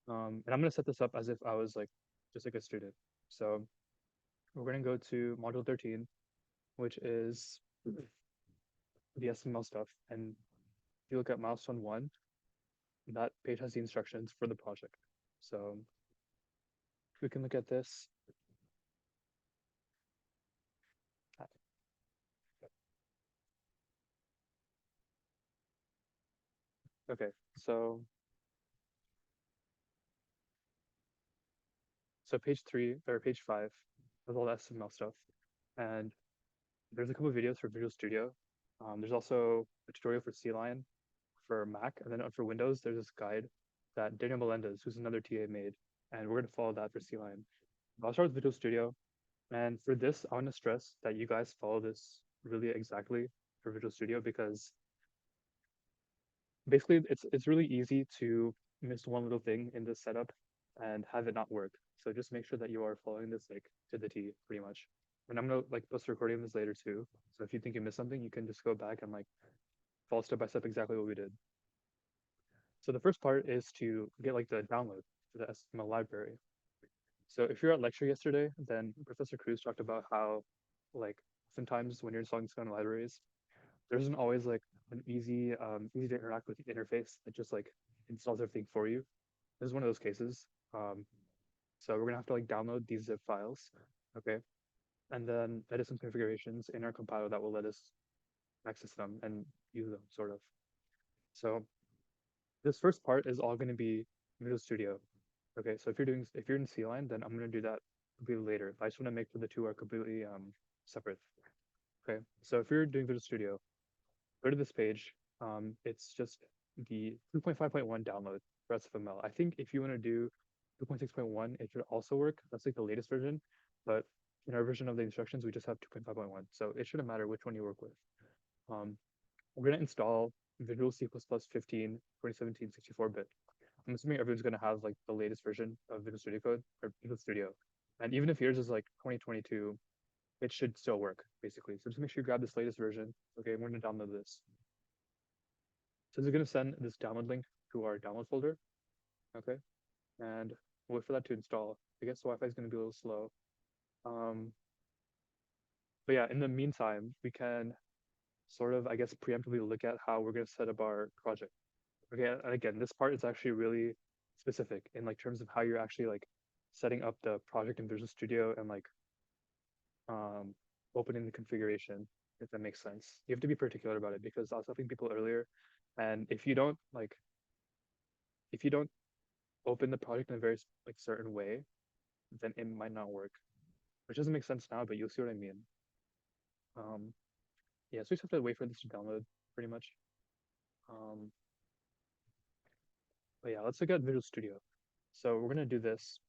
And I'm gonna set this up as if I was like just like a student. So we're gonna go to module 13, which is the SML stuff. And if you look at milestone 1, that page has the instructions for the project. So we can look at this. Okay, so page 3 or page 5 has all the SFML stuff, and there's a couple of videos for Visual Studio. There's also a tutorial for CLion for Mac, and then for Windows, there's this guide that Daniel Melendez, who's another TA, made, and we're gonna follow that for CLion. I'll start with Visual Studio, and for this, I want to stress that you guys follow this really exactly for Visual Studio because basically it's really easy to miss one little thing in this setup and have it not work. So just make sure that you are following this like to the T pretty much. And I'm gonna like post a recording of this later too. So if you think you missed something, you can just go back and like follow step by step exactly what we did. So the first part is to get like the download for the SML library. So if you're at lecture yesterday, then Professor Cruz talked about how like sometimes when you're installing these kind of libraries, there isn't always like an easy to interact with interface that just like installs everything for you. This is one of those cases. Um, so we're gonna have to like download these zip files, okay, and then edit some configurations in our compiler that will let us access them and use them, sort of. So this first part is all gonna be Visual Studio. Okay, so if you're in CLion, then I'm gonna do that completely later. I just want to make sure the two are completely separate. Okay, so if you're doing Visual Studio, go to this page. It's just the 2.5.1 download for SFML. I think if you want to do 2.6.1, it should also work. That's like the latest version, but in our version of the instructions, we just have 2.5.1, so it shouldn't matter which one you work with. Um, we're gonna install Visual C++ 15 2017 64-bit. I'm assuming everyone's gonna have like the latest version of Visual Studio Code or Visual Studio, and even if yours is like 2022, it should still work basically. So just make sure you grab this latest version. Okay, we're gonna download this. So it's going to send this download link to our download folder, okay? And we'll wait for that to install. I guess Wi-Fi is going to be a little slow. Um, but yeah, in the meantime, we can sort of, I guess, preemptively look at how we're going to set up our project. Okay, and again, this part is actually really specific in like terms of how you're actually like setting up the project in Visual Studio and like um, opening the configuration, if that makes sense. You have to be particular about it because I was helping people earlier, and if you don't open the project in a very like certain way, then it might not work. Which doesn't make sense now, but you'll see what I mean. Um, yeah, so we just have to wait for this to download pretty much. Um, but yeah, let's look at Visual Studio. So we're gonna do this,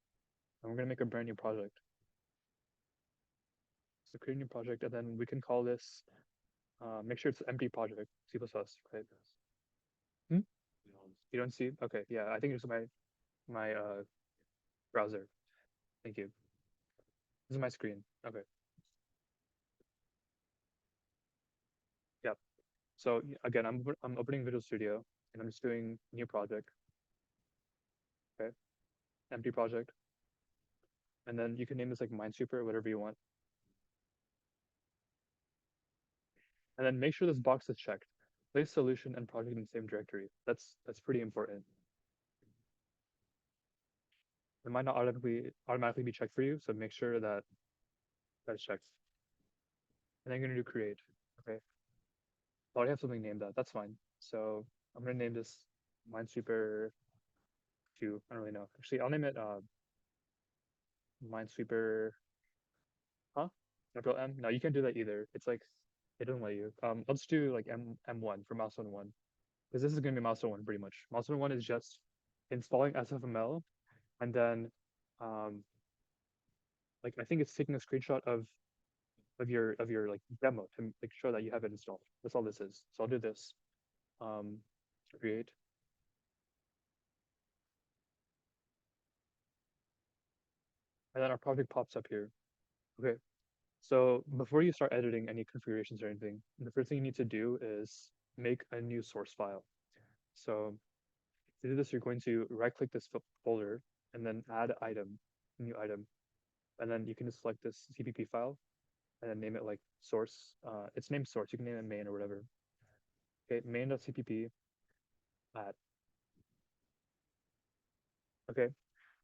and we're gonna make a brand new project. So create a new project, and then we can call this. Make sure it's empty project C++, right? Hmm? You don't see? Okay, yeah, I think it's my browser. Thank you. This is my screen. Okay, yeah. So again, I'm opening Visual Studio, and I'm just doing new project. Okay, empty project. And then you can name this like Minesweeper or whatever you want. And then make sure this box is checked. Place solution and project in the same directory. That's pretty important. It might not automatically be checked for you, so make sure that that's checked. And then you're gonna do create. Okay. I already have something named that. That's fine. So I'm gonna name this Minesweeper 2. I don't really know. Actually, I'll name it Minesweeper. Huh? Capital M? No, you can't do that either. It's like it doesn't let you. Let's do like M1 for milestone 1. Because this is going to be milestone 1 pretty much. Milestone 1 is just installing SFML and then um, like I think it's taking a screenshot of your like demo to like show that you have it installed. That's all this is. So I'll do this. Um, create, and then our project pops up here. Okay. So before you start editing any configurations or anything, the first thing you need to do is make a new source file. So To do this, you're going to right click this folder and then add item, new item. And then you can just select this CPP file and then name it like source. It's named source. You can name it main or whatever. Okay, main.cpp at. Okay,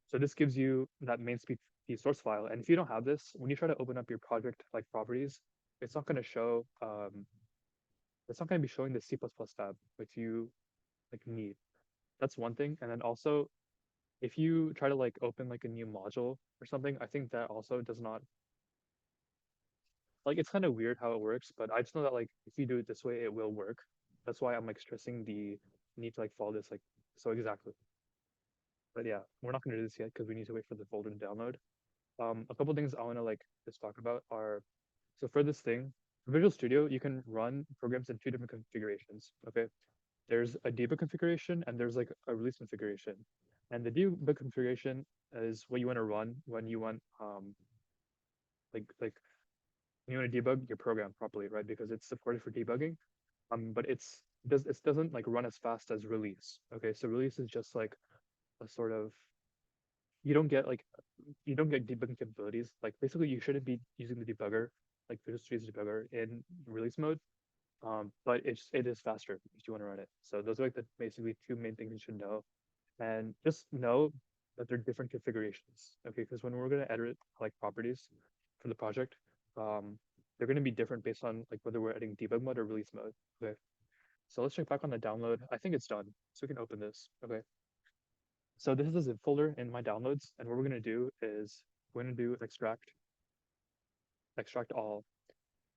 so this gives you that main CPP source file. And if you don't have this, when you try to open up your project like properties, it's not going to show. It's not going to be showing the C++ tab, which you like need. That's one thing. And then also, if you try to like open like a new module or something, I think that also does not like it's kind of weird how it works, but I just know that like if you do it this way, it will work. That's why I'm like stressing the need to like follow this like so exactly. But yeah, we're not gonna do this yet because we need to wait for the folder to download. A couple things I want to like just talk about are so for this thing, for Visual Studio, you can run programs in two different configurations. Okay, there's a debug configuration and there's like a release configuration. And the debug configuration is what you want to run when you want like you want to debug your program properly, right? Because it's supported for debugging. But it doesn't like run as fast as release. Okay, so release is just like a sort of you don't get like you don't get debugging capabilities. Like basically you shouldn't be using the debugger, like Visual Studio's debugger in release mode. But it is faster if you want to run it. So those are like the basically two main things you should know. And just know that they're different configurations. Okay, because when we're gonna edit like properties for the project, they're gonna be different based on like whether we're editing debug mode or release mode. Okay. So let's check back on the download. I think it's done. So we can open this. Okay. So this is a zip folder in my downloads. And what we're going to do is we're going to do extract all.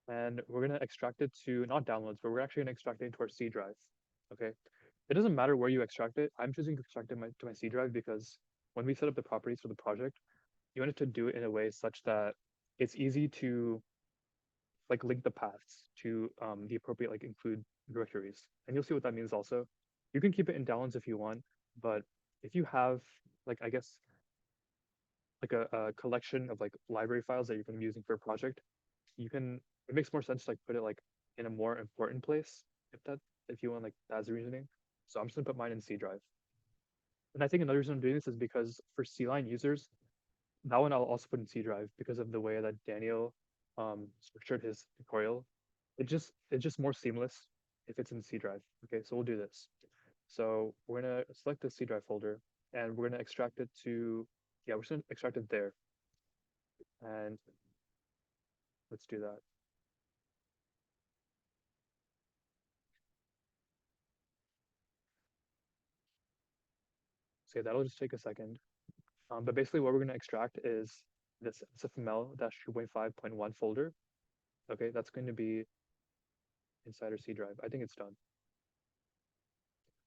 And we're going to extract it to not downloads, but we're actually going to extract it into our C drive. Okay. It doesn't matter where you extract it. I'm choosing to extract it to my C drive because when we set up the properties for the project, you want it to do it in a way such that it's easy to like link the paths to the appropriate like include directories. And you'll see what that means also. You can keep it in downloads if you want, but if you have like I guess like a collection of like library files that you're going to be using for a project, you can it makes more sense to like put it like in a more important place if you want like that's the reasoning. So I'm just gonna put mine in C drive. And I think another reason I'm doing this is because for CLion users, that one I'll also put in C drive because of the way that Daniel structured his tutorial. It's just more seamless if it's in C drive. Okay, so we'll do this. So we're gonna select the C drive folder and we're gonna extract it to, yeah, we're just gonna extract it there. And let's do that. So yeah, that'll just take a second. But basically what we're gonna extract is this SFML-2.5.1 folder. Okay, that's going to be inside our C drive. I think it's done.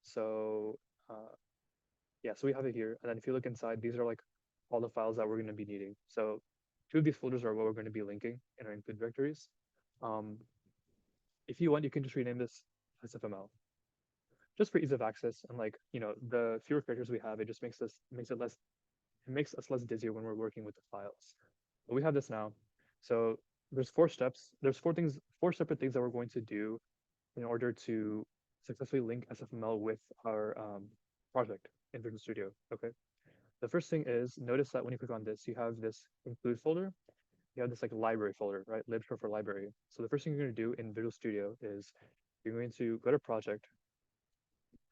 So uh, yeah, so we have it here. And then if you look inside, these are like all the files that we're going to be needing. So two of these folders are what we're going to be linking in our include directories. Um, if you want, you can just rename this SFML just for ease of access. And like, you know, the fewer characters we have, it just it makes us less dizzy when we're working with the files. But we have this now. So there's four steps. There's four separate things that we're going to do in order to successfully link SFML with our project in Visual Studio. Okay. The first thing is notice that when you click on this, you have this include folder. You have this like library folder, right? Libstro for library. So the first thing you're going to do in Visual Studio is you're going to go to project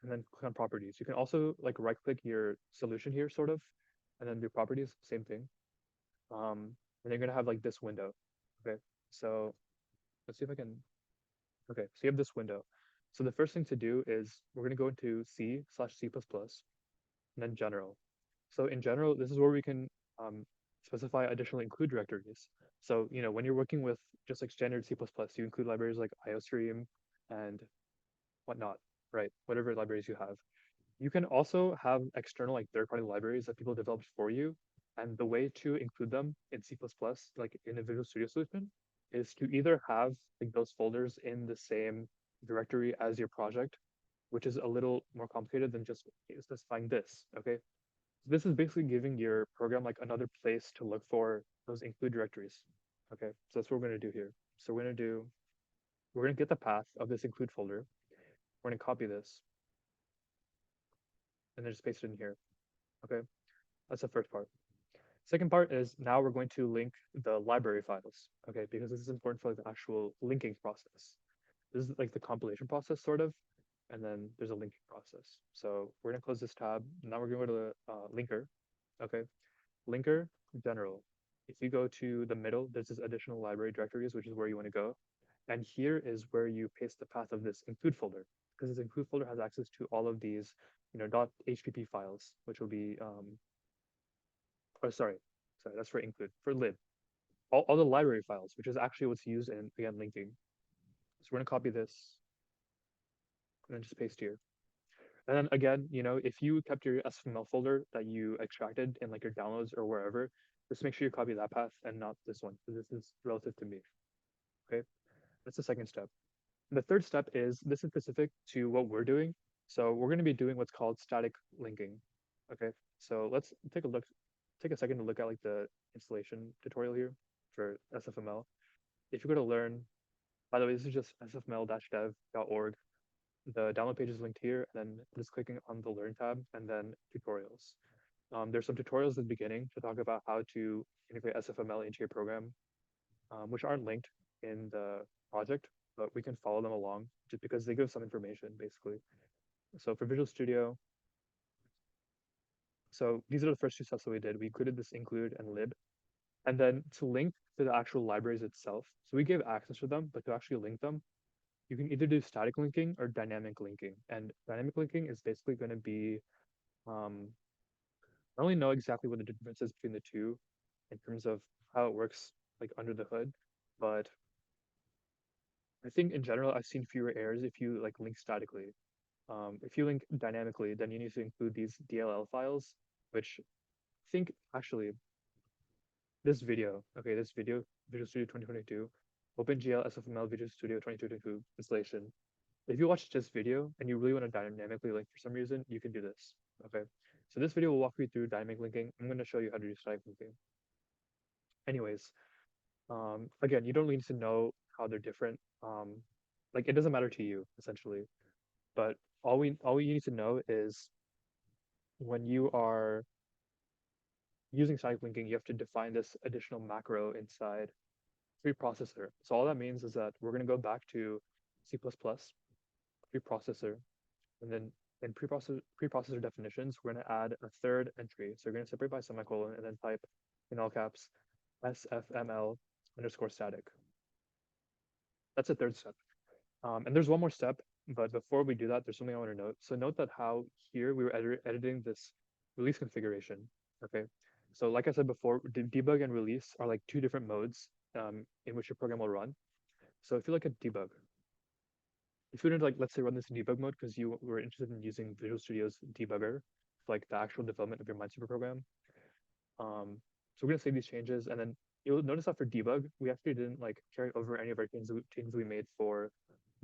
and then click on properties. You can also like right click your solution here, sort of, and then do properties, same thing. And you're going to have like this window. Okay. So let's see if I can. Okay. So you have this window. So the first thing to do is we're going to go into C/C++ and then general. So in general, this is where we can specify additional include directories. So, you know, when you're working with just like standard C++, you include libraries like IOStream and whatnot, right? Whatever libraries you have. You can also have external like third-party libraries that people developed for you. And the way to include them in C++, like in a Visual Studio solution, is to either have like those folders in the same directory as your project, which is a little more complicated than just specifying this, okay? This is basically giving your program like another place to look for those include directories. Okay, so that's what we're going to do here. So we're going to get the path of this include folder. We're going to copy this. and then just paste it in here. Okay, that's the first part. Second part is now we're going to link the library files, okay, because this is important for like the actual linking process. This is like the compilation process, sort of, and then there's a linking process. So we're gonna close this tab. Now we're gonna go to the linker, okay? Linker, general. If you go to the middle, there's this additional library directories, which is where you wanna go. And here is where you paste the path of this include folder, because this include folder has access to all of these, .hpp files, which will be, oh, sorry, that's for include, for lib. All the library files, which is actually what's used in, again, linking. So we're gonna copy this and then just paste here. And then again, if you kept your SFML folder that you extracted in like your downloads or wherever, just make sure you copy that path and not this one, because this is relative to me. Okay, that's the second step. The third step is this is specific to what we're doing. So we're going to be doing what's called static linking. Okay, so let's take a second to look at like the installation tutorial here for SFML. If you go to learn, by the way, this is just sfml-dev.org. The download page is linked here, and then just clicking on the Learn tab, and then tutorials. There's some tutorials at the beginning to talk about how to integrate SFML into your program, which aren't linked in the project, but we can follow them along just because they give some information, basically. So for Visual Studio, so these are the first two steps that we did. We included this include and lib, and then to link to the actual libraries itself. So we gave access to them, but to actually link them, you can either do static linking or dynamic linking. And dynamic linking is basically going to be, I don't really know exactly what the difference is between the two in terms of how it works like under the hood, but I think in general I've seen fewer errors if you like link statically. If you link dynamically, then you need to include these DLL files, which I think actually this video, Visual Studio 2022, OpenGL SFML Visual Studio 2022 installation. If you watch this video and you really want to dynamically link for some reason, you can do this. Okay. So this video will walk you through dynamic linking. I'm going to show you how to do static linking. Anyways, again, you don't need to know how they're different. Like it doesn't matter to you essentially, but all you need to know is when you are using static linking, you have to define this additional macro inside preprocessor. So all that means is that we're going to go back to C++, preprocessor, and then in preprocessor definitions, we're going to add a third entry. So we're going to separate by semicolon and then type in all caps SFML underscore static. That's the third step. And there's one more step, but before we do that, there's something I want to note. So note that how here we were editing this release configuration. Okay. So like I said before, debug and release are like two different modes in which your program will run. So if you look at debug, if you were to like, let's say run this in debug mode because you were interested in using Visual Studio's debugger, like the actual development of your Minesweeper program. So we're gonna save these changes, and then you'll notice that for debug, we actually didn't like carry over any of our changes we made for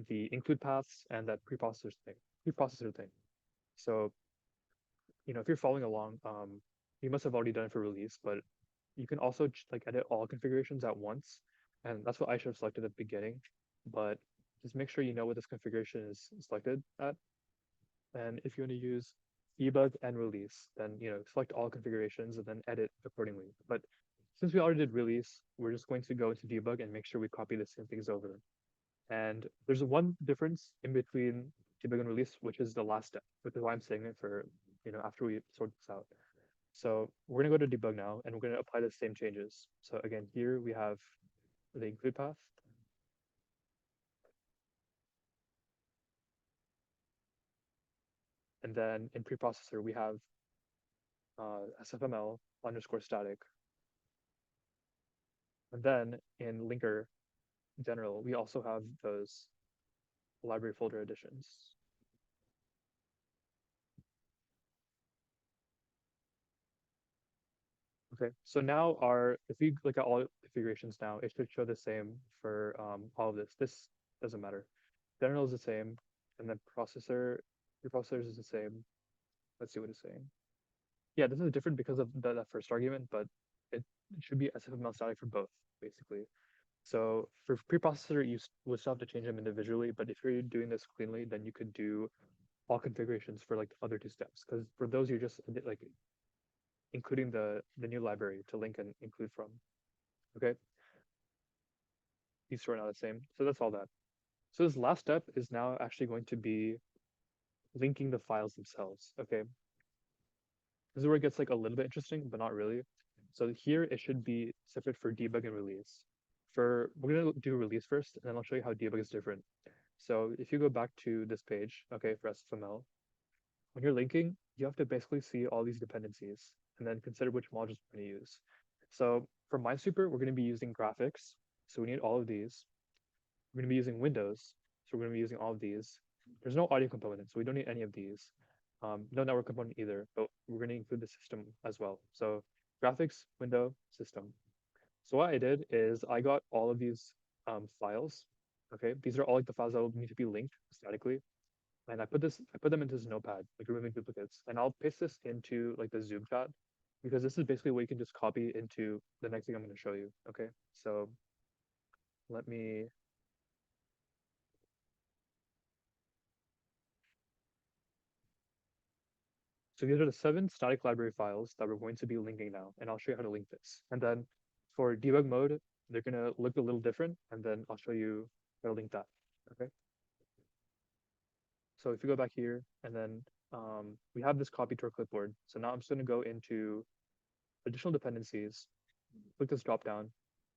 the include paths and that preprocessor thing. So, if you're following along, you must have already done it for release, but you can also like edit all configurations at once, and that's what I should have selected at the beginning. But just make sure you know what this configuration is selected at. And if you want to use debug and release, then select all configurations and then edit accordingly. But since we already did release, we're just going to go into debug and make sure we copy the same things over. And there's one difference in between debug and release, which is the last step, which is why I'm saying it for, after we sort this out. So we're gonna go to debug now, and we're gonna apply the same changes. So again, here we have the include path. And then in preprocessor, we have SFML underscore static. And then in linker general, we also have those library folder additions. Okay, so now if we look at all configurations now, it should show the same for all of this. This doesn't matter. General is the same, and then preprocessors is the same. Let's see what it's saying. Yeah, this is different because of that first argument, but it should be SFML static for both, basically. So for preprocessor, you would still have to change them individually, but if you're doing this cleanly, then you could do all configurations for like the other two steps. Because for those, you're just like including the new library to link and include from. Okay, these two are not the same. So that's all that. So this last step is now actually going to be linking the files themselves. Okay, this is where it gets like a little bit interesting, but not really. So here it should be separate for debug and release. We're gonna do release first, and then I'll show you how debug is different. So if you go back to this page, okay, for SFML, when you're linking, you have to basically see all these dependencies and then consider which modules we're going to use. So for Minesweeper, we're going to be using graphics. So we need all of these. We're going to be using Windows. So we're going to be using all of these. There's no audio component, so we don't need any of these. No network component either, but we're going to include the system as well. So graphics, window, system. So what I did is I got all of these files. Okay, these are all like the files that will need to be linked statically. And I put them into this notepad, like removing duplicates. And I'll paste this into like the Zoom chat because this is basically what you can just copy into the next thing I'm going to show you. Okay, so let me, so these are the 7 static library files that we're going to be linking now. And I'll show you how to link this. And then for debug mode, they're going to look a little different. And then I'll show you how to link that. Okay, so if you go back here and then we have this copy to our clipboard. So now I'm just going to go into additional dependencies, click this drop down,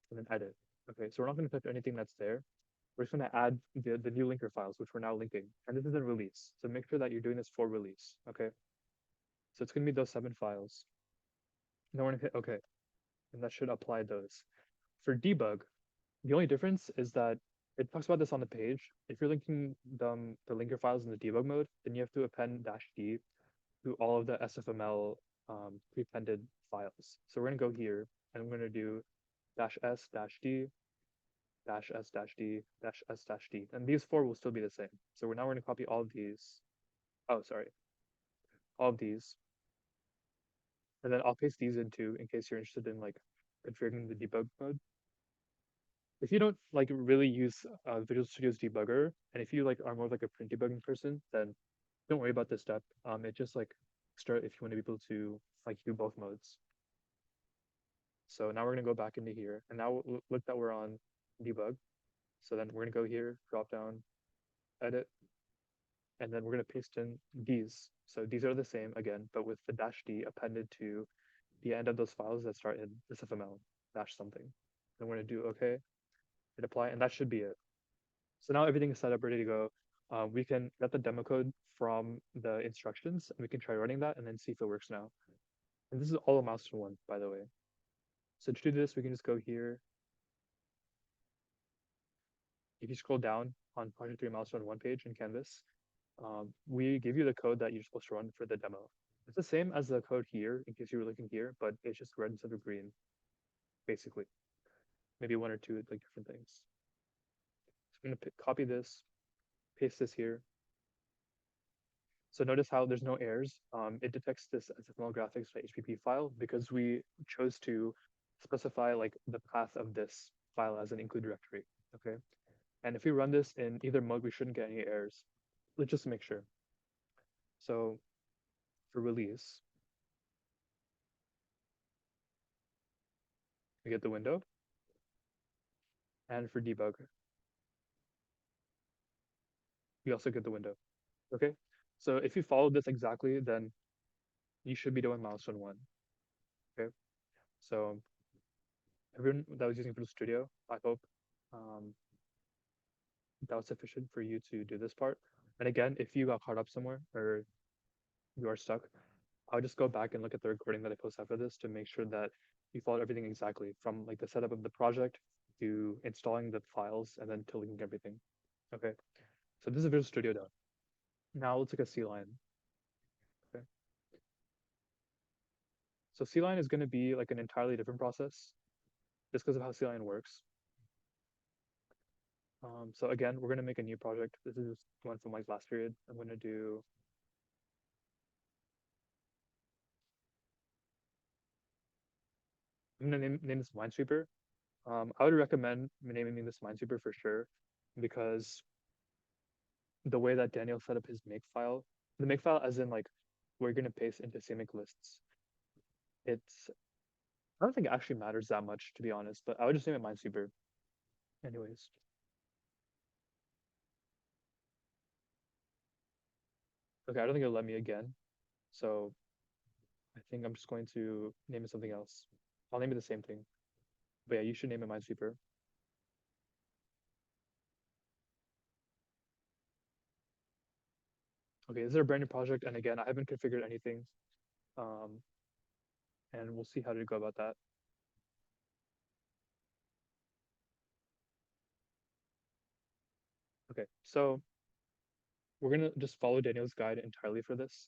and then edit. Okay, so we're not going to touch anything that's there. We're just going to add the new linker files, which we're now linking. And this is in release. So make sure that you're doing this for release. Okay, so it's going to be those 7 files. Now we're going to hit OK, and that should apply those. For debug, the only difference is that it talks about this on the page. If you're linking the linker files in the debug mode, then you have to append -d to all of the SFML prepended files. So we're going to go here, and we're going to do -s-d dash s dash d dash s dash d, and these 4 will still be the same. So we're now going to copy all of these. Oh, sorry, all of these, and then I'll paste these into in case you're interested in like configuring the debug mode. If you don't like really use Visual Studio's debugger, and if you like are more like a print debugging person, then don't worry about this step. It just like start if you want to be able to like do both modes. So now we're going to go back into here, and now look that we're on debug. So then we're going to go here, drop down, edit, and then we're going to paste in these. So these are the same again, but with the -d appended to the end of those files that start in SFML dash something. Then we're going to do OK, hit apply, and that should be it. So now everything is set up, ready to go. We can get the demo code from the instructions, and we can try running that and then see if it works now. And this is all a milestone 1, by the way. So to do this, we can just go here. If you scroll down on Project 3 milestone 1 page in Canvas, we give you the code that you're supposed to run for the demo. It's the same as the code here, in case you were looking here, but it's just red instead of green, basically. Maybe 1 or 2 like different things. So I'm going to copy this, paste this here. So notice how there's no errors. It detects this SFML graphics.hpp file because we chose to specify like the path of this file as an include directory. Okay. And if we run this in either mode, we shouldn't get any errors. Let's just make sure. So for release, we get the window. And for debug, we also get the window. Okay. So if you follow this exactly, then you should be doing milestone 1. Okay. So everyone that was using Visual Studio, I hope that was sufficient for you to do this part. And again, if you got caught up somewhere or you are stuck, I'll just go back and look at the recording that I post after this to make sure that you followed everything exactly from like the setup of the project to installing the files and then to linking everything. Okay, so this is Visual Studio done. Now let's look at CLion. Okay, so CLion is going to be like an entirely different process just because of how CLion works. So again, we're going to make a new project. This is one from like last period. I'm going to name this Minesweeper. I would recommend naming this Minesweeper for sure, because the way that Daniel set up his make file The makefile as in like we're gonna paste into CMake lists. It's I don't think it actually matters that much to be honest, but I would just name it Minesweeper. Anyways. Okay, I don't think it'll let me again. So I think I'm just going to name it something else. I'll name it the same thing. But yeah, you should name it Minesweeper. Okay, this is a brand new project, and again, I haven't configured anything. Um, and we'll see how to go about that. Okay, so we're gonna just follow Daniel's guide entirely for this.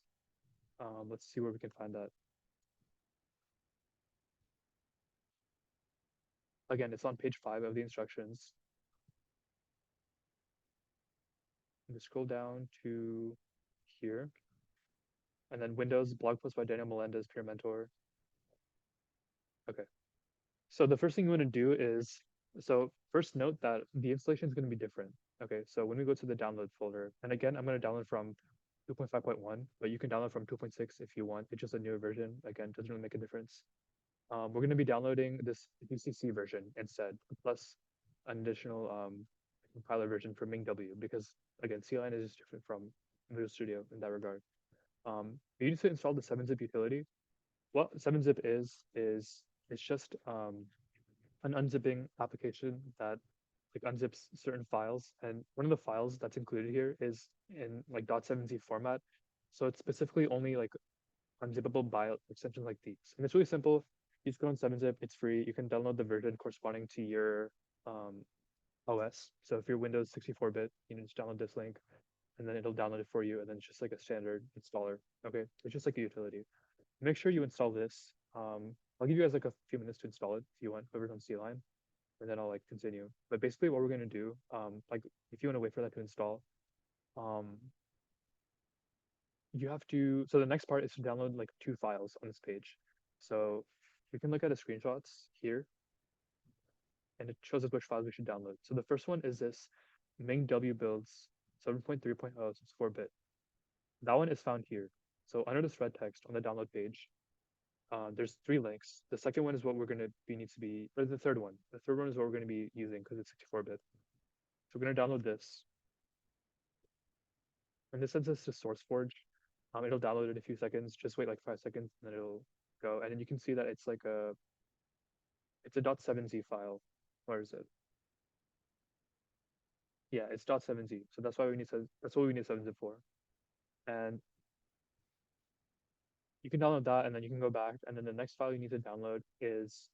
Let's see where we can find that. Again, it's on page 5 of the instructions. And just scroll down to here, and then Windows blog post by Daniel Melendez, peer mentor. Okay, so the first thing you want to do is, so first note that the installation is going to be different. Okay, so when we go to the download folder, and again, I'm going to download from 2.5.1, but you can download from 2.6 if you want. It's just a newer version. Again, doesn't really make a difference. We're going to be downloading this UCC version instead, plus an additional compiler version for MingW, because again, CLion is just different from Visual Studio in that regard. You need to install the 7-zip utility. What 7-zip is it's just an unzipping application that like unzips certain files, and one of the files that's included here is in like .7z format. So it's specifically only like unzippable by extensions like these. And it's really simple. You just go on 7-zip, it's free. You can download the version corresponding to your um, OS. So if you're Windows 64-bit, you can just download this link and then it'll download it for you. And then it's just like a standard installer. Okay, it's just like a utility. Make sure you install this. I'll give you guys like a few minutes to install it if you want, whoever's on CLion, and then I'll like continue. But basically what we're gonna do, like if you want to wait for that to install, um, you have to, so the next part is to download like 2 files on this page. So we can look at the screenshots here and it shows us which files we should download. So the first one is this MingW builds 7.3.0, so it's 4-bit. That one is found here. So under the thread text on the download page, there's 3 links. The second one is what we're going to be needs to be, or the third one. The third one is what we're going to be using because it's 64-bit. So we're going to download this. And this sends us to SourceForge. It'll download it in a few seconds. Just wait like 5 seconds, and then it'll go. And then you can see that it's like it's a .7z file. Where is it? Yeah, it's .7z. So that's why we need that's what we need 7zip for. And you can download that, and then you can go back. And then the next file you need to download is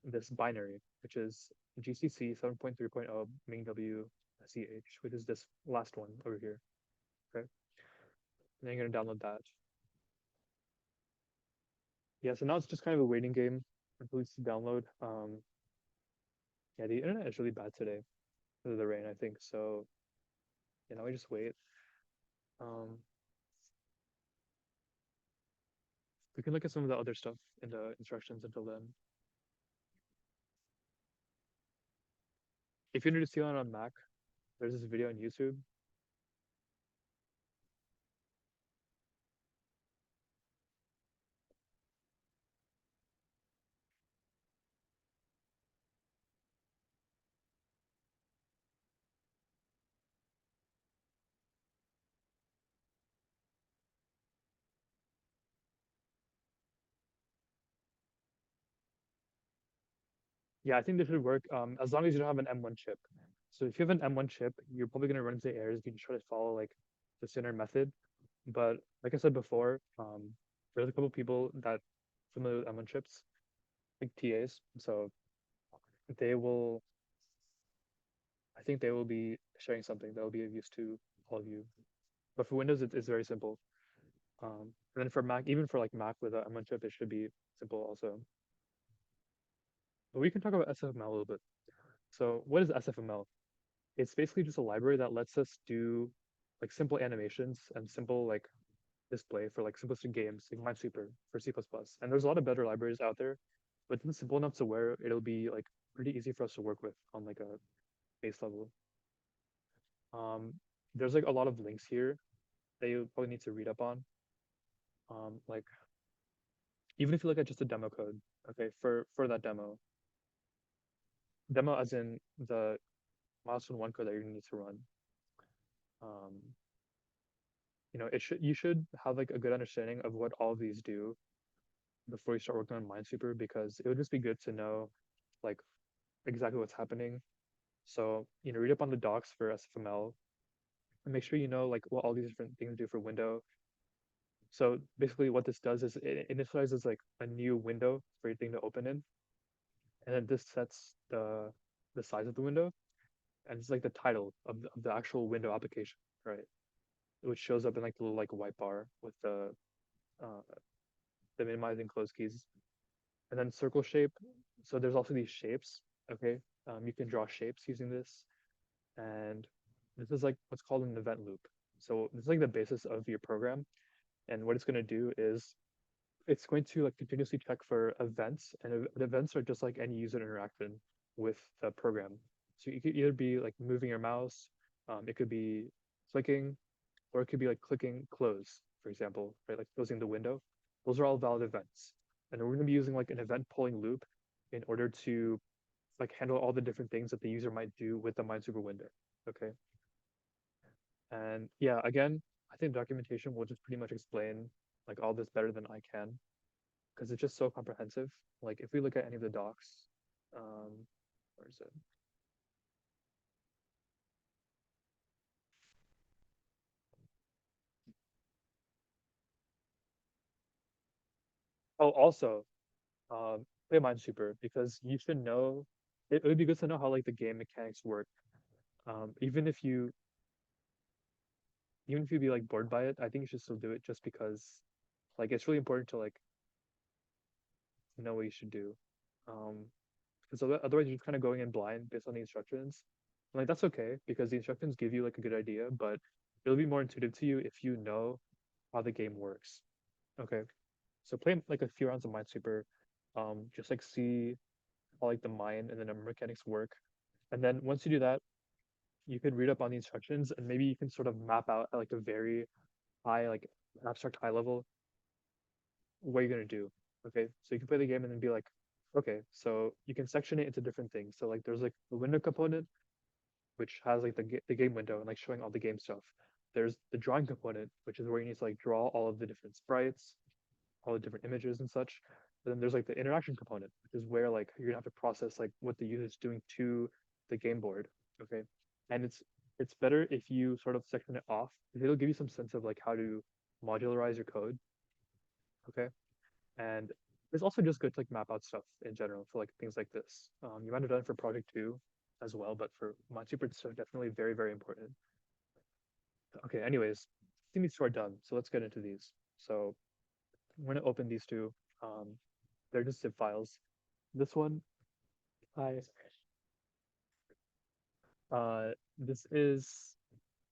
this binary, which is GCC 7.3.0 MingW SEH, which is this last one over here. Okay. And then you're gonna download that. Yeah, so now it's just kind of a waiting game until it's to download. Yeah, the internet is really bad today because of the rain, I think. So, you know, we just wait. Um, we can look at some of the other stuff in the instructions until then. If you're new to CLion on Mac, there's this video on YouTube. Yeah, I think this should work as long as you don't have an M1 chip. So if you have an M1 chip, you're probably going to run into errors if you try to follow like the standard method. But like I said before, there's a couple people that familiar with M1 chips, like TAs. So they will, I think they will be sharing something that will be of use to all of you. But for Windows, it's very simple. And then for Mac, even for like Mac with a M1 chip, it should be simple also. But we can talk about SFML a little bit. So what is SFML? It's basically just a library that lets us do like simple animations and simple like display for like simplistic games like Minesweeper for C++. And there's a lot of better libraries out there, but it's simple enough to where it'll be like pretty easy for us to work with on like a base level. Um, there's like a lot of links here that you probably need to read up on. Like even if you look at just the demo code, okay, for that demo as in the milestone one code that you're gonna need to run. Um, you should have like a good understanding of what all of these do before you start working on Minesweeper because it would just be good to know like exactly what's happening. So, read up on the docs for SFML and make sure you know like what all these different things do for window. So basically what this does is it initializes like a new window for your thing to open in. And then this sets the size of the window and it's like the title of the actual window application, right? Which shows up in like the little like white bar with uh, the minimize and close keys. And then circle shape. So there's also these shapes. Okay. You can draw shapes using this. And this is like what's called an event loop. So this is like the basis of your program. And what it's going to do is it's going to like continuously check for events, and events are just like any user interaction with the program. So you could either be like moving your mouse, it could be clicking, or it could be like clicking close, for example, right? Like closing the window. Those are all valid events. And we're going to be using like an event polling loop in order to like handle all the different things that the user might do with the Minesweeper window. Okay. And yeah, again, I think documentation will just pretty much explain like all this better than I can because it's just so comprehensive. Like if we look at any of the docs, um, where is it? Oh, also, play Minesweeper because you should know. It would be good to know how like the game mechanics work. Um, even if you even if you be like bored by it, I think you should still do it just because like it's really important to like know what you should do. Um, because otherwise you're just kind of going in blind based on the instructions. And, like that's okay because the instructions give you like a good idea, but it'll be more intuitive to you if you know how the game works. Okay. So play like a few rounds of Minesweeper, just like see how like the mine and the number mechanics work. And then once you do that, you can read up on the instructions and maybe you can sort of map out at like a very high, like abstract high level what you're gonna do. Okay. So you can play the game and then be like, okay, so you can section it into different things. So like there's like the window component, which has like the game window and like showing all the game stuff. There's the drawing component, which is where you need to like draw all of the different sprites, all the different images and such. But then there's like the interaction component, which is where like you're gonna have to process like what the user is doing to the game board. Okay. And it's better if you sort of section it off because it'll give you some sense of like how to modularize your code. Okay. And it's also just good to like map out stuff in general for like things like this. You might have done it for project two as well, but for Minesweeper, it's definitely very, very important. Okay, anyways, I think these two are done. So let's get into these. So I'm going to open these two. Um, they're just zip files. This one, I this is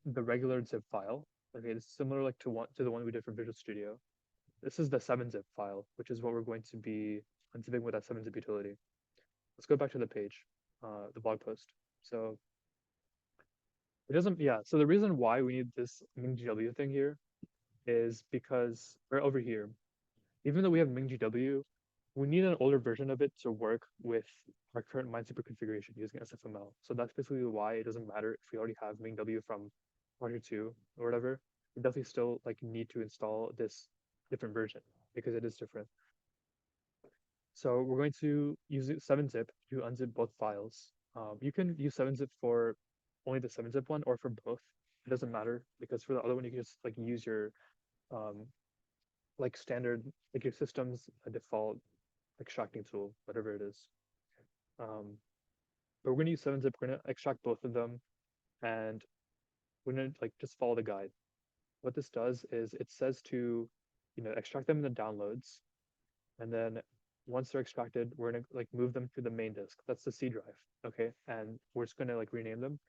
the regular zip file. Okay, it's similar like to the one we did for Visual Studio. This is the 7-zip file, which is what we're going to be unzipping with that 7-zip utility. Let's go back to the page, the blog post. So it doesn't, yeah. So the reason why we need this MingGW thing here is because we're over here. Even though we have MingGW, we need an older version of it to work with our current Minesweeper configuration using SFML. So that's basically why it doesn't matter if we already have MingW from Project 2 or whatever. We definitely still like need to install this different version because it is different. So we're going to use 7-zip to unzip both files. You can use 7-zip for only the 7-zip one or for both. It doesn't matter because for the other one you can just like use your um, like standard like your system's default extracting tool, whatever it is. Um, but we're gonna use 7-zip. We're gonna extract both of them, and we're gonna like just follow the guide. What this does is it says to, extract them in the downloads, and then once they're extracted, we're gonna like move them to the main disk. That's the C drive, okay? And we're just gonna like rename them.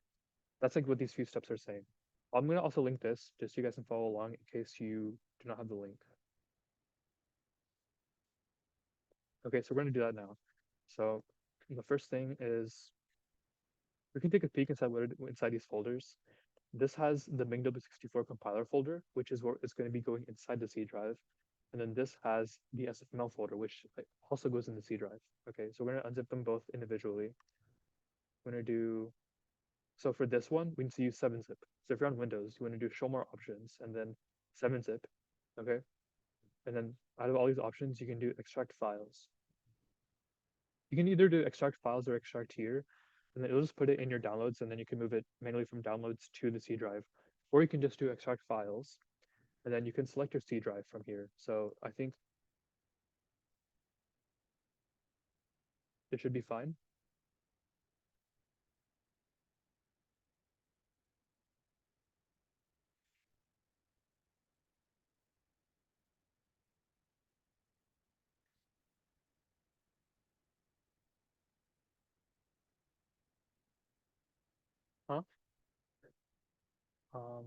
That's like what these few steps are saying. I'm gonna also link this just so you guys can follow along in case you do not have the link. Okay, so we're gonna do that now. So the first thing is we can take a peek inside inside these folders. this has the MingW64 compiler folder, which is where it's going to be going inside the C drive. And then this has the SFML folder, which also goes in the C drive. Okay, so we're going to unzip them both individually. We're going to do, so for this one, we need to use 7-zip. So if you're on Windows, you want to do show more options and then 7-zip. Okay, and then out of all these options, you can do extract files. You can either do extract files or extract here, and then it'll just put it in your downloads, and then you can move it manually from downloads to the C drive. Or you can just do extract files, and then you can select your C drive from here. So I think it should be fine. Huh? Um,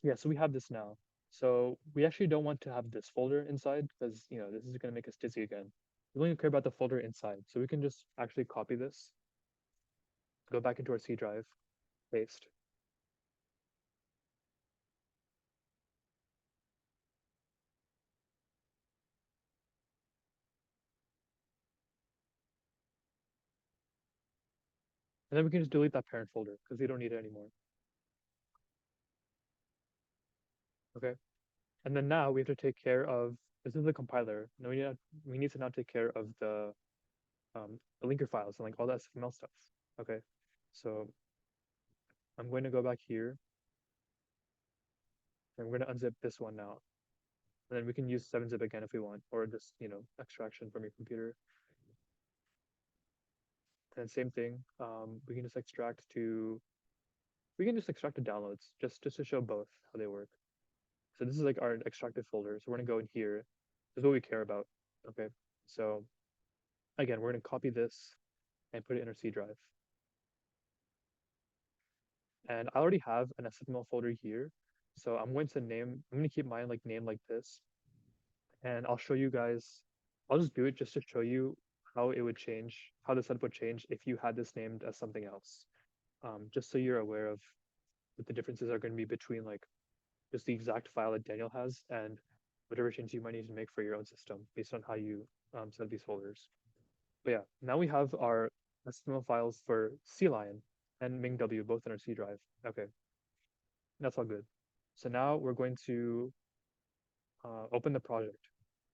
yeah, so we have this now. So we actually don't want to have this folder inside because, this is going to make us dizzy again. We only care about the folder inside. So we can just actually copy this, go back into our C drive, paste. And then we can just delete that parent folder because we don't need it anymore. Okay. And then now we have to take care of, this is the compiler. Now we need to now take care of the linker files and like all the SFML stuff. Okay. So I'm going to go back here and we're going to unzip this one now. And then we can use 7-zip again if we want, or just, extraction from your computer. And same thing, we can just extract the downloads just to show both how they work. So this is like our extracted folder. So we're gonna go in here. This is what we care about. Okay. So again, we're gonna copy this and put it in our C drive. And I already have an SFML folder here. So I'm gonna keep mine like named like this. And I'll show you guys, I'll just do it just to show you how it would change, how the setup would change if you had this named as something else. Just so you're aware of what the differences are going to be between like just the exact file that Daniel has and whatever changes you might need to make for your own system based on how you set up these folders. But yeah, now we have our HTML files for CLion and MingW both in our C drive. Okay, that's all good. So now we're going to open the project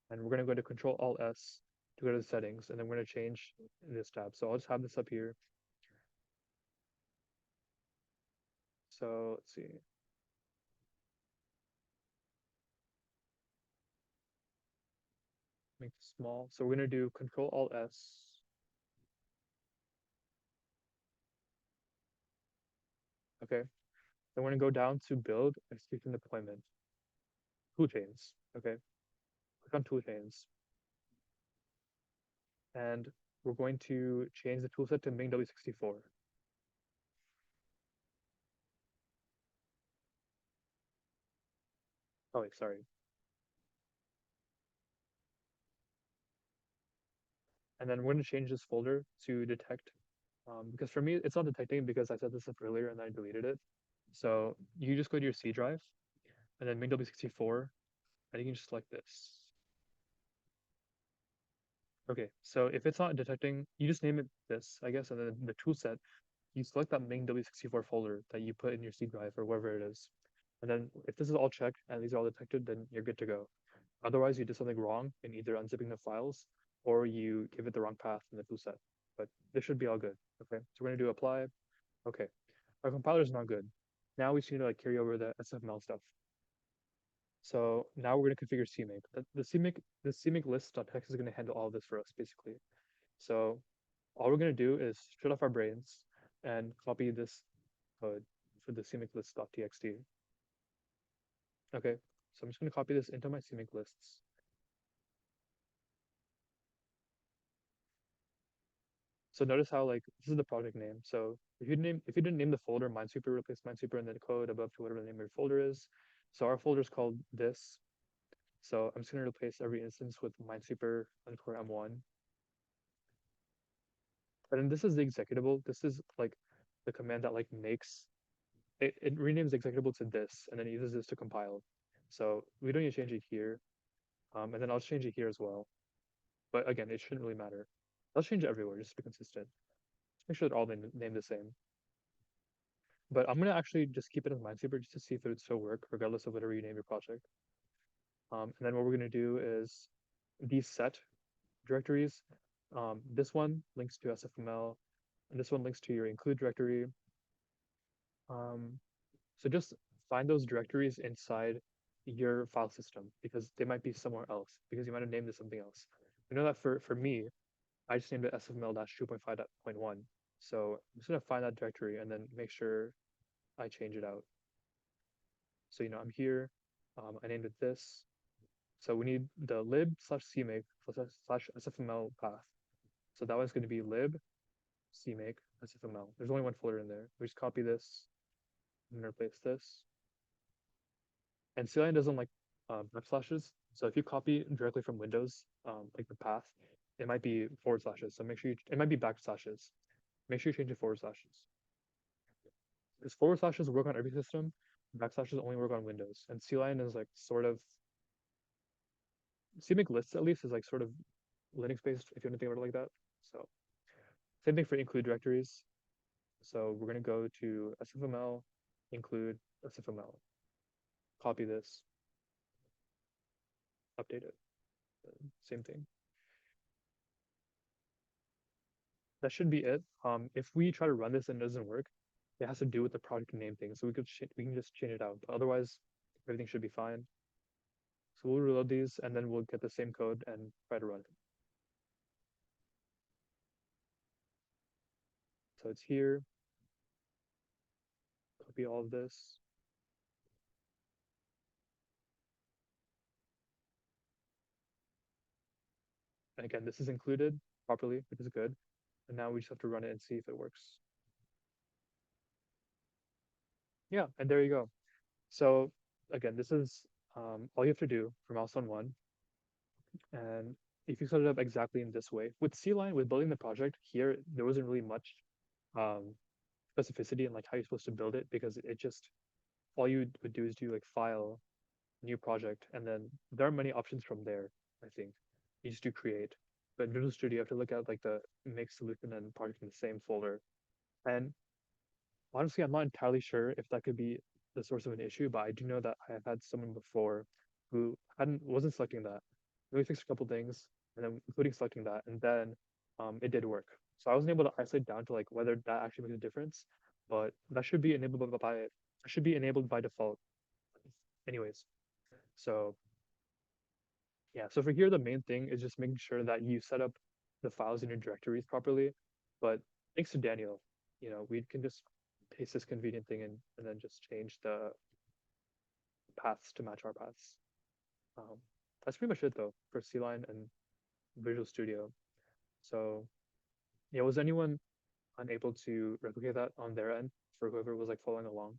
and we're going to go to Control Alt S to go to the settings, and then we're going to change this tab. So I'll just have this up here. So let's see. Make it small. So we're going to do Control Alt S. Okay. Then we're going to go down to build execution deployment. Toolchains. Okay. Click on toolchains. And we're going to change the toolset to MingW64. Oh, wait, sorry. And then we're going to change this folder to detect, because for me, it's not detecting because I set this up earlier and I deleted it. So you just go to your C drive and then MingW64, and you can just select this. Okay, so if it's not detecting, you just name it this, I guess, and then the toolset, you select that MingW64 folder that you put in your C drive or wherever it is. And then if this is all checked and these are all detected, then you're good to go. Otherwise, you did something wrong in either unzipping the files or you give it the wrong path in the toolset. But this should be all good. Okay, so we're gonna do apply. Okay, our compiler is not good. Now we just need to like carry over the SFML stuff. So now we're going to configure CMake. The CMake list.txt is going to handle all of this for us, basically. So all we're going to do is shut off our brains and copy this code for the CMake list.txt. Okay, so I'm just going to copy this into my CMake lists. So notice how like this is the project name. So if you didn't name the folder Minesweeper, replace Minesweeper and then code above to whatever the name of your folder is. So our folder is called this. So I'm just going to replace every instance with Minesweeper underscore M1. But then this is the executable. This is like the command that like makes it renames the executable to this, and then it uses this to compile. So we don't need to change it here. And then I'll change it here as well. But again, it shouldn't really matter. I'll change it everywhere just to be consistent. Make sure they're all named the same. But I'm gonna actually just keep it as Minesweeper just to see if it would still work, regardless of whatever you name your project. And then what we're gonna do is these set directories. This one links to SFML, and this one links to your include directory. Um, so just find those directories inside your file system because they might be somewhere else because you might have named it something else. I know that for me, I just named it SFML-2.5.1. So I'm just gonna find that directory and then make sure I change it out. So I'm here. I named it this. So we need the lib/cmake slash SFML path. So that one's going to be lib cmake SFML. There's only one folder in there. We just copy this and replace this. And CLion doesn't like backslashes. So if you copy directly from Windows, like the path, it might be forward slashes. So make sure it might be backslashes. Make sure you change it forward slashes. Because forward slashes work on every system, backslashes only work on Windows. And CLion is like sort of CMake lists at least is like sort of Linux based if you want to think about it like that. So same thing for include directories. So we're going to go to SFML, include SFML, copy this, update it. Same thing. That should be it. If we try to run this and it doesn't work, it has to do with the project name thing. So we can just change it out. But otherwise, everything should be fine. So we'll reload these and then we'll get the same code and try to run it. So it's here. Copy all of this. And again, this is included properly, which is good. And now we just have to run it and see if it works. Yeah, and there you go. So again, this is all you have to do for milestone one. And if you set it up exactly in this way, with CLion, with building the project here, there wasn't really much um, specificity in like how you're supposed to build it because it just all you would do is do like file, new project, and then there are many options from there. I think you just do create. But in Visual Studio, you have to look at like the make solution and project in the same folder. And honestly, I'm not entirely sure if that could be the source of an issue, but I do know that I have had someone before who wasn't selecting that. Really fixed a couple things, and then including selecting that, and then it did work. So I wasn't able to isolate down to like whether that actually makes a difference, but that should be enabled by default, anyways. So yeah, so for here the main thing is just making sure that you set up the files in your directories properly. But thanks to Daniel, we can just paste this convenient thing in and then just change the paths to match our paths. Um, that's pretty much it though for CLion and Visual Studio. So yeah, was anyone unable to replicate that on their end for whoever was like following along?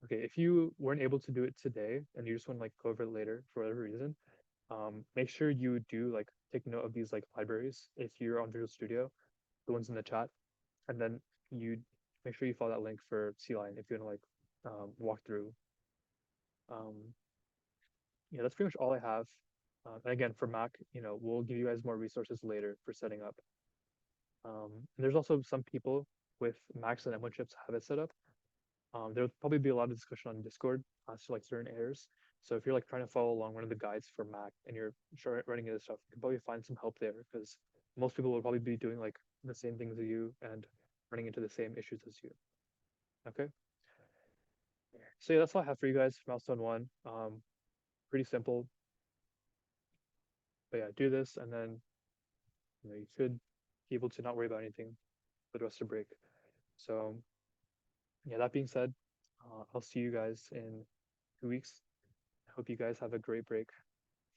Okay, if you weren't able to do it today and you just want to like go over it later for whatever reason, make sure you do like take note of these like libraries if you're on Visual Studio, the ones in the chat, and then you make sure you follow that link for CLion if you want to like walk through. Um, yeah, that's pretty much all I have. And again, for Mac, we'll give you guys more resources later for setting up. And there's also some people with Macs and M1 chips have it set up. There'll probably be a lot of discussion on Discord as to like certain errors. So if you're like trying to follow along one of the guides for Mac and you're running into stuff, you can probably find some help there because most people will probably be doing like the same things as you and running into the same issues as you. Okay. So yeah, that's all I have for you guys. Milestone one. Pretty simple. But yeah, do this and then you should be able to not worry about anything for the rest of break. So yeah, that being said, I'll see you guys in 2 weeks. I hope you guys have a great break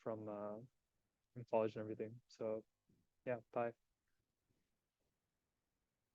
from college and everything. So yeah, bye.